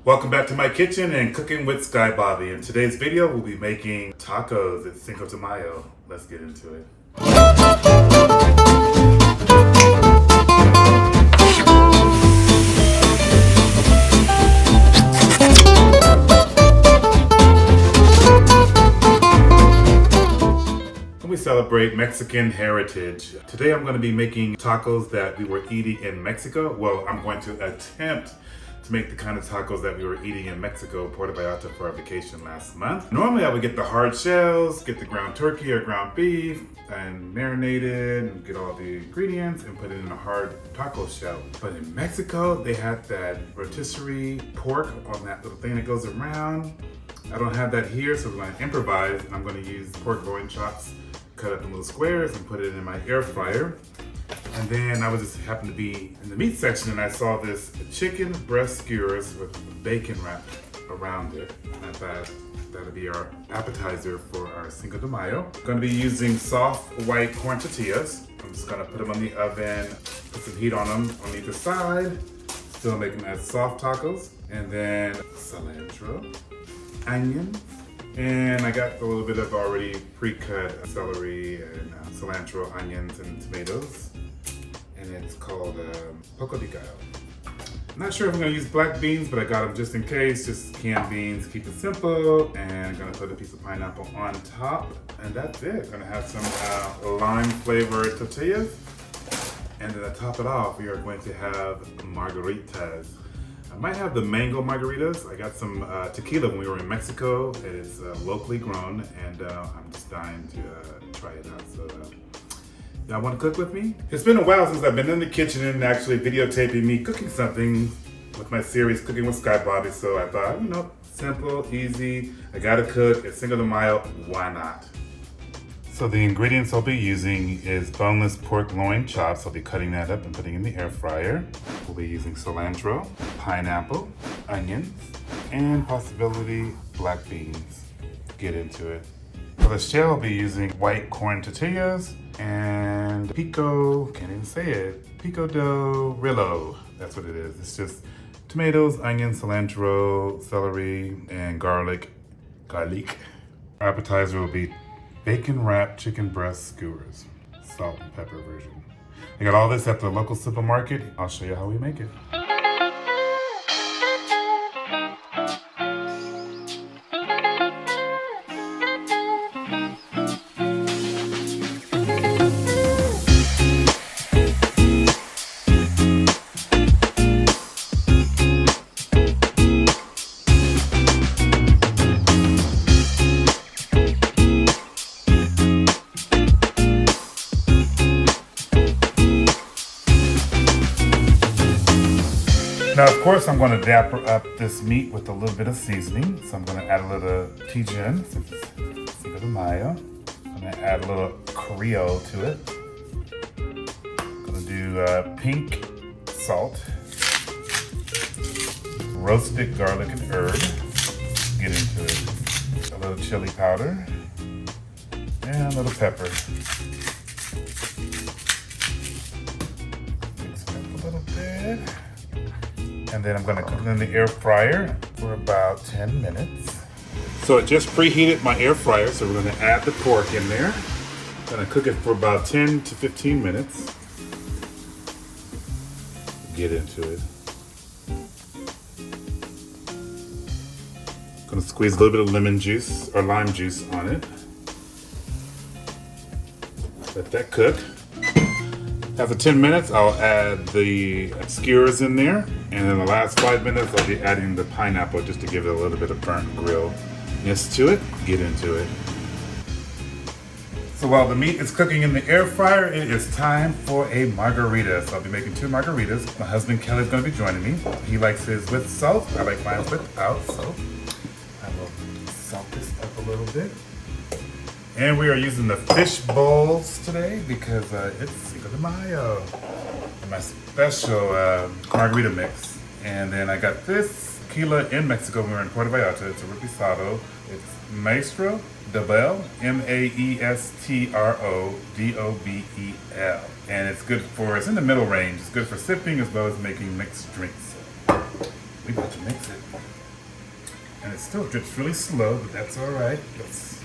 Welcome back to my kitchen and cooking with Skybobby. In today's video, we'll be making tacos at Cinco de Mayo. Let's get into it. We celebrate Mexican heritage. Today I'm going to be making tacos that we were eating in Mexico. Well, I'm going to attempt to make the kind of tacos that we were eating in Mexico, Puerto Vallarta, for our vacation last month. Normally I would get the hard shells, get the ground turkey or ground beef, and marinate it and get all the ingredients and put it in a hard taco shell. But in Mexico, they had that rotisserie pork on that little thing that goes around. I don't have that here, so we're going to improvise, and I'm going to use pork loin chops, cut up in little squares, and put it in my air fryer. And then I was just happened to be in the meat section, and I saw this chicken breast skewers with bacon wrapped around it. And I thought that'll be our appetizer for our Cinco de Mayo. I'm going to be using soft white corn tortillas. I'm just going to put them on the oven, put some heat on them on either side, still make them as soft tacos. And then cilantro, onions, and I got a little bit of already pre-cut celery and cilantro, onions, and tomatoes. And it's called poco de gallo. I'm not sure if I'm gonna use black beans, but I got them just in case, just canned beans, keep it simple. And I'm gonna put a piece of pineapple on top, and that's it. I'm gonna have some lime flavored tortillas. And then to top it off, we are going to have margaritas. I might have the mango margaritas. I got some tequila when we were in Mexico. It is locally grown, and I'm just dying to try it out. So y'all want to cook with me? It's been a while since I've been in the kitchen and actually videotaping me cooking something with my series Cooking with Skybobby. So I thought, you know, simple, easy. I gotta cook. It's Cinco de Mayo. Why not? So the ingredients I'll be using is boneless pork loin chops. I'll be cutting that up and putting in the air fryer. We'll be using cilantro, pineapple, onions, and possibility black beans. Get into it. For the shell, I'll be using white corn tortillas and pico, can't even say it, pico de rillo. That's what it is. It's just tomatoes, onions, cilantro, celery, and garlic. Our appetizer will be bacon wrapped chicken breast skewers, salt and pepper version. I got all this at the local supermarket. I'll show you how we make it. Now, of course, I'm going to dapper up this meat with a little bit of seasoning. So I'm going to add a little Tijen, since it's Cinco de Mayo. I'm going to add a little Creole to it. I'm going to do pink salt, roasted garlic and herb. Get into it. A little chili powder and a little pepper. Mix it up a little bit. And then I'm gonna cook it in the air fryer for about 10 minutes. So it just preheated my air fryer, so we're gonna add the pork in there. Gonna cook it for about 10 to 15 minutes. Get into it. Gonna squeeze a little bit of lemon juice or lime juice on it. Let that cook. After 10 minutes, I'll add the skewers in there. And in the last 5 minutes, I'll be adding the pineapple just to give it a little bit of burnt grillness to it. Get into it. So while the meat is cooking in the air fryer, it is time for a margarita. So I'll be making 2 margaritas. My husband Kelly is going to be joining me. He likes his with salt. I like mine without salt. I will salt this up a little bit. And we are using the fish bowls today because it's Cinco de Mayo. My special margarita mix. And then I got this tequila in Mexico when we were in Puerto Vallarta. It's a reposado. It's Maestro Dobel, M-A-E-S-T-R-O-D-O-B-E-L. And it's good for, it's in the middle range. It's good for sipping as well as making mixed drinks. We about to mix it. And it still drips really slow, but that's all right. As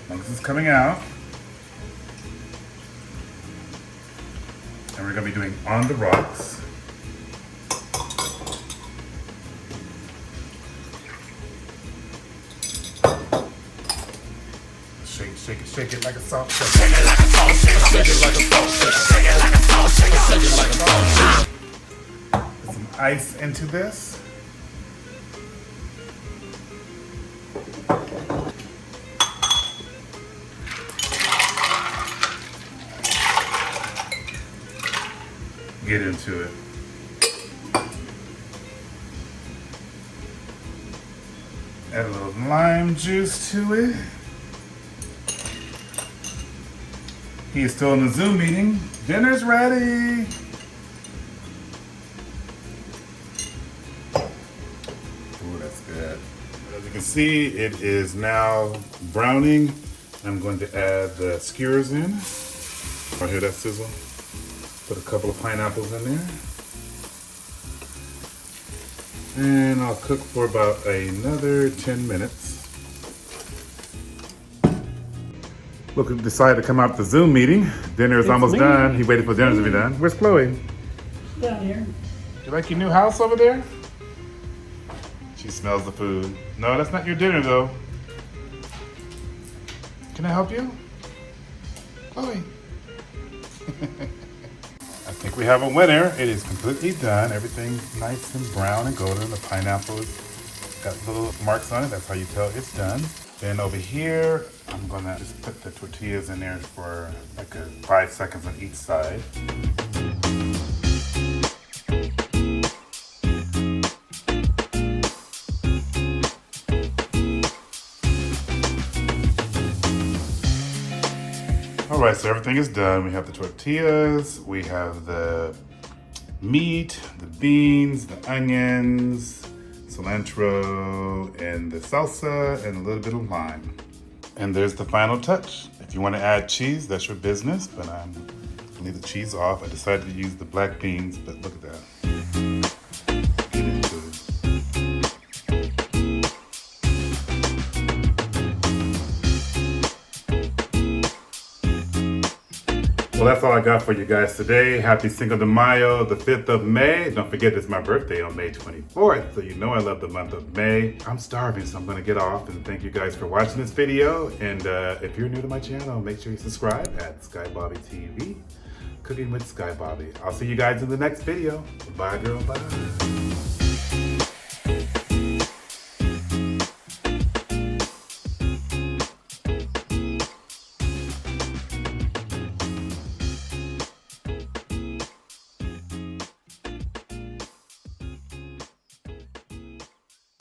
long as it's coming out. And we're gonna be doing on the rocks. Shake it like a salt shaker. Shake it like a salt shaker. Shake it like a salt shaker. Shake it like a salt shaker. Shake it like a salt shaker. Put some ice into this. Get into it. Add a little lime juice to it. He's still in the Zoom meeting. Dinner's ready. Ooh, that's good. As you can see, it is now browning. I'm going to add the skewers in. Oh, hear that sizzle? Put a couple of pineapples in there. And I'll cook for about another 10 minutes. Look, he decided to come out the Zoom meeting. Dinner is almost done. He waited for dinner to be done. Where's Chloe? Down here. You like your new house over there? She smells the food. No, that's not your dinner though. Can I help you? Chloe. I think we have a winner. It is completely done. Everything's nice and brown and golden. The pineapple's got little marks on it. That's how you tell it's done. Then over here, I'm gonna just put the tortillas in there for like 5 seconds on each side. All right, so everything is done. We have the tortillas, we have the meat, the beans, the onions, cilantro, and the salsa, and a little bit of lime. And there's the final touch. If you want to add cheese, that's your business, but I'm gonna leave the cheese off. I decided to use the black beans, but look at that. Get into it. Well, that's all I got for you guys today. Happy Cinco de Mayo, the 5th of May. Don't forget, it's my birthday on May 24th, so you know I love the month of May. I'm starving, so I'm gonna get off, and thank you guys for watching this video. And if you're new to my channel, make sure you subscribe at SkyBobby TV, Cooking with SkyBobby. I'll see you guys in the next video. Bye, girl, bye.